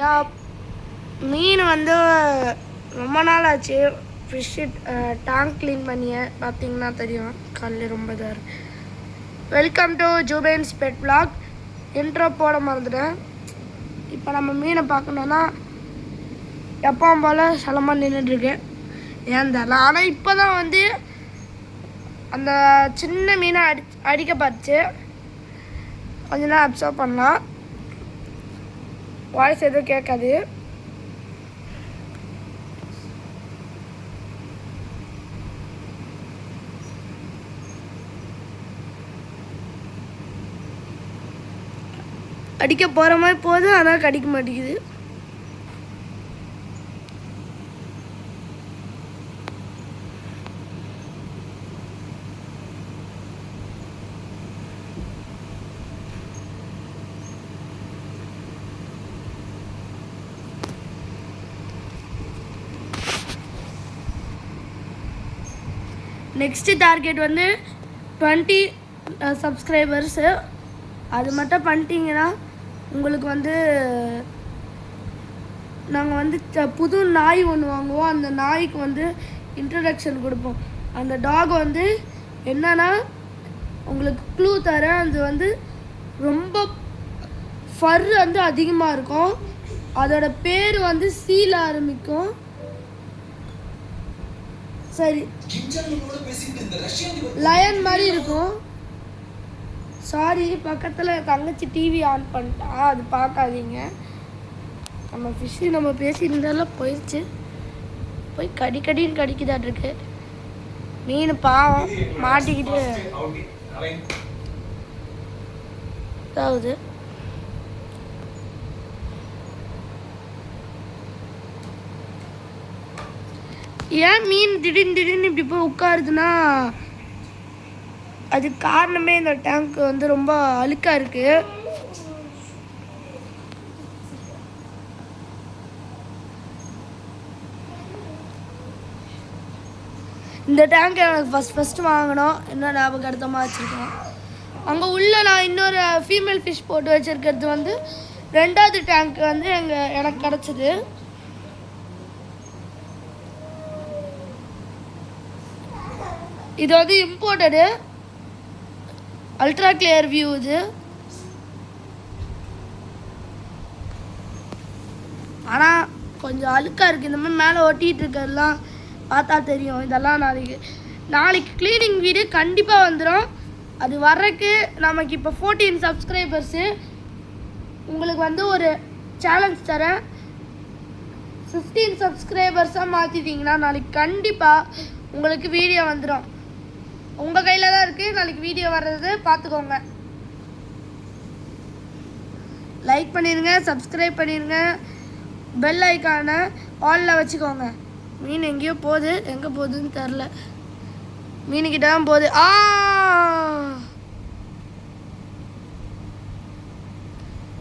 யா மீன் வந்து ரொம்ப நாள் ஆச்சு ஃபிஷ்ஷு டேங்க் க்ளீன் பண்ணிய பார்த்தீங்கன்னா தெரியும் காலையில் ரொம்ப இதாக இருக்குது. வெல்கம் டு ஜூபேன்ஸ் பெட் விளாக். இன்ட்ரோ போட மறந்துட்டேன். இப்போ நம்ம மீனை பார்க்கணுன்னா எப்பவும் போல் சலமாக நின்றுட்டுருக்கேன். ஏன் தெரியல. ஆனால் இப்போ தான் வந்து அந்த சின்ன மீனை அடிக்க பார்த்துச்சு. கொஞ்ச நேரம் அப்சர்வ் பண்ணலாம். வாய்ஸ் எதுவும் கேட்காது. அடிக்க போகிற மாதிரி போகுது, ஆனால் கடிக்க மாட்டேங்குது. நெக்ஸ்ட்டு டார்கெட் வந்து 20 சப்ஸ்கிரைபர்ஸு. அது மட்டும் பண்ணிட்டீங்கன்னா உங்களுக்கு வந்து நாங்கள் வந்து புது நாய் ஒன்று வாங்குவோம். அந்த நாய்க்கு வந்து இன்ட்ரடக்ஷன் கொடுப்போம். அந்த டாக் வந்து என்னன்னா உங்களுக்கு க்ளூ தரேன். அது வந்து ரொம்ப ஃபர் வந்து அதிகமாக இருக்கும். அதோட பேர் வந்து சீல ஆரம்பிக்கும். சரி, லயன் மாதிரி இருக்கும். சாரி, பக்கத்தில் தங்கச்சி டிவி ஆன் பண்ணிட்டா, அது பார்க்காதீங்க. நம்ம ஃபிஷ்ஷு நம்ம பேசியிருந்தாலும் போயிடுச்சு. போய் கடின்னு கடிக்குதாட்ருக்கு. மீன் பாவம் மாட்டிக்கிட்டு அதாவது ஏன் மீன் திடீர்னு இப்படி போய் உட்காருதுன்னா அதுக்கு காரணமே இந்த டேங்க் வந்து ரொம்ப அழுக்காக இருக்குது. இந்த டேங்க் எனக்கு ஃபஸ்ட்டு வாங்கினோம். என்ன ஞாபகார்த்தமாக வச்சுருக்கோம். அங்கே உள்ள நான் இன்னொரு ஃபீமேல் ஃபிஷ் போட்டு வச்சுருக்கிறது வந்து 2வது டேங்க் வந்து எனக்கு கிடச்சிது. இது வந்து இம்போர்ட்டடு அல்ட்ரா கிளியர் வியூ. இது ஆனால் கொஞ்சம் அழுக்காக இருக்குது. இந்த மாதிரி மேலே ஒட்டிகிட்டு இருக்கிறதுலாம் பார்த்தா தெரியும். இதெல்லாம் நாளைக்கு க்ளீனிங் வீடியோ கண்டிப்பாக வந்துடும். அது வர்றதுக்கு நமக்கு இப்போ 14 சப்ஸ்கிரைபர்ஸு. உங்களுக்கு வந்து ஒரு சேலஞ்ச் தரேன். 15 சப்ஸ்கிரைபர்ஸாக மாற்றிட்டிங்கன்னா நாளைக்கு கண்டிப்பாக உங்களுக்கு வீடியோ வந்துடும். உங்கள் கையில் தான் இருக்குது. நாளைக்கு வீடியோ வர்றது பார்த்துக்கோங்க. லைக் பண்ணிடுங்க, சப்ஸ்கிரைப் பண்ணிடுங்க, பெல் ஐக்கானை ஆலில் வச்சுக்கோங்க. மீன் எங்கேயோ போகுது, எங்கே போகுதுன்னு தெரில. மீனுக்கிட்ட தான் போகுது.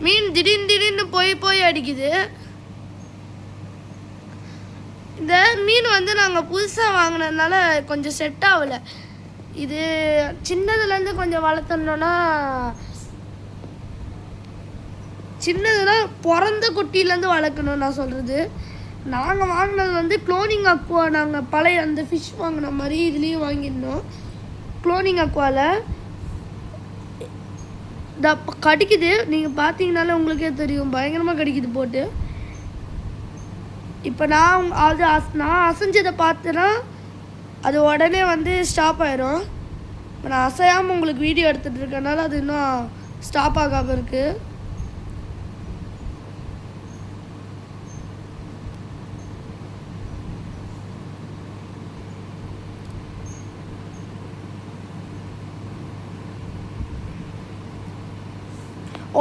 மீன் திடீர்னு போய் அடிக்குது. இந்த மீன் வந்து நாங்கள் புதுசாக வாங்கினதுனால கொஞ்சம் செட் ஆகலை. இது சின்னதுலேருந்து கொஞ்சம் வளர்த்தோன்னா சின்னதுனா பிறந்த குட்டியிலேருந்து வளர்க்கணும். நான் சொல்கிறது, நாங்கள் வாங்கினது வந்து க்ளோனிங் அக்வா. நாங்கள் பழைய அந்த ஃபிஷ் வாங்கின மாதிரி இதுலேயும் வாங்கியிருந்தோம். க்ளோனிங் அக்வாவில் இந்த கடிக்குது. நீங்கள் பார்த்தீங்கனாலே உங்களுக்கே தெரியும், பயங்கரமாக கடிக்குது போட்டு. இப்போ நான் அசைஞ்சதை பார்த்தேன்னா அது உடனே வந்து ஸ்டாப் ஆயிரும். இப்போ நான் அசையாமல் உங்களுக்கு வீடியோ எடுத்துகிட்டு இருக்கனால அது இன்னும் ஸ்டாப் ஆகாமல் இருக்குது.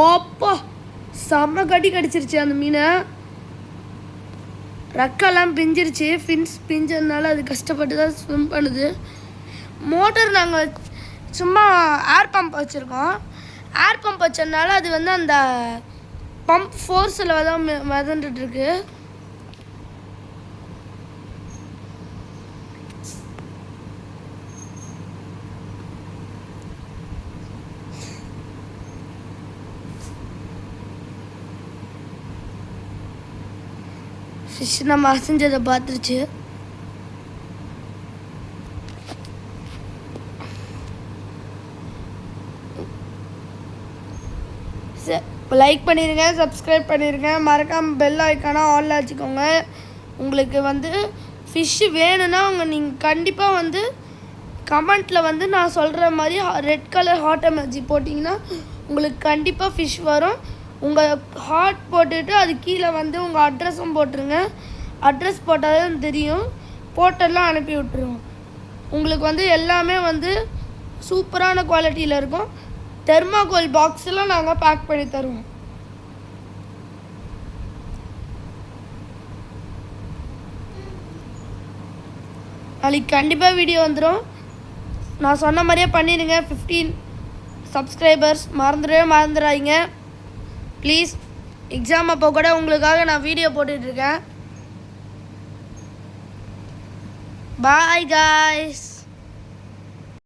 ஓப்பா, செம்ம கடிச்சிருச்சு அந்த மீனை. ரெக்கெல்லாம் பிஞ்சிருச்சு. ஃபின்ஸ் பிஞ்சதுனால அது கஷ்டப்பட்டு தான் ஸ்விம் பண்ணுது. மோட்டர் நாங்கள் சும்மா ஏர் பம்ப் வச்சுருக்கோம். ஏர் பம்ப் வச்சதுனால அது வந்து அந்த பம்ப் ஃபோர்ஸில் தான் மிதந்துட்டுருக்கு. ஃபிஷ் நம்ம அசைஞ்சதை பார்த்துருச்சு. லைக் பண்ணிடுங்க, சப்ஸ்கிரைப் பண்ணிடுங்க, மறக்காமல் பெல் ஐக்கானா ஆன்ல வச்சுக்கோங்க. உங்களுக்கு வந்து ஃபிஷ்ஷு வேணும்னா நீங்கள் கண்டிப்பாக வந்து கமெண்ட்டில் வந்து நான் சொல்கிற மாதிரி ரெட் கலர் ஹார்ட் எமர்ஜி போட்டிங்கன்னா உங்களுக்கு கண்டிப்பாக ஃபிஷ் வரும். உங்கள் ஹார்ட் போட்டுட்டு அது கீழே வந்து உங்கள் அட்ரஸும் போட்டுருங்க. அட்ரஸ் போட்டால் தான் தெரியும், போட்டெல்லாம் அனுப்பி விட்டுருவோம். உங்களுக்கு வந்து எல்லாமே வந்து சூப்பரான குவாலிட்டியில் இருக்கும். தெர்மாகோல் பாக்ஸ்லாம் நாங்கள் பேக் பண்ணி தருவோம். நாளைக்கு கண்டிப்பாக வீடியோ வந்துடும். நான் சொன்ன மாதிரியே பண்ணிடுங்க. 15 சப்ஸ்கிரைபர்ஸ் மறந்துடாதீங்க ப்ளீஸ். எக்ஸாம் அப்போ கூட உங்களுக்காக நான் வீடியோ போட்டுட்ருக்கேன். Bye guys.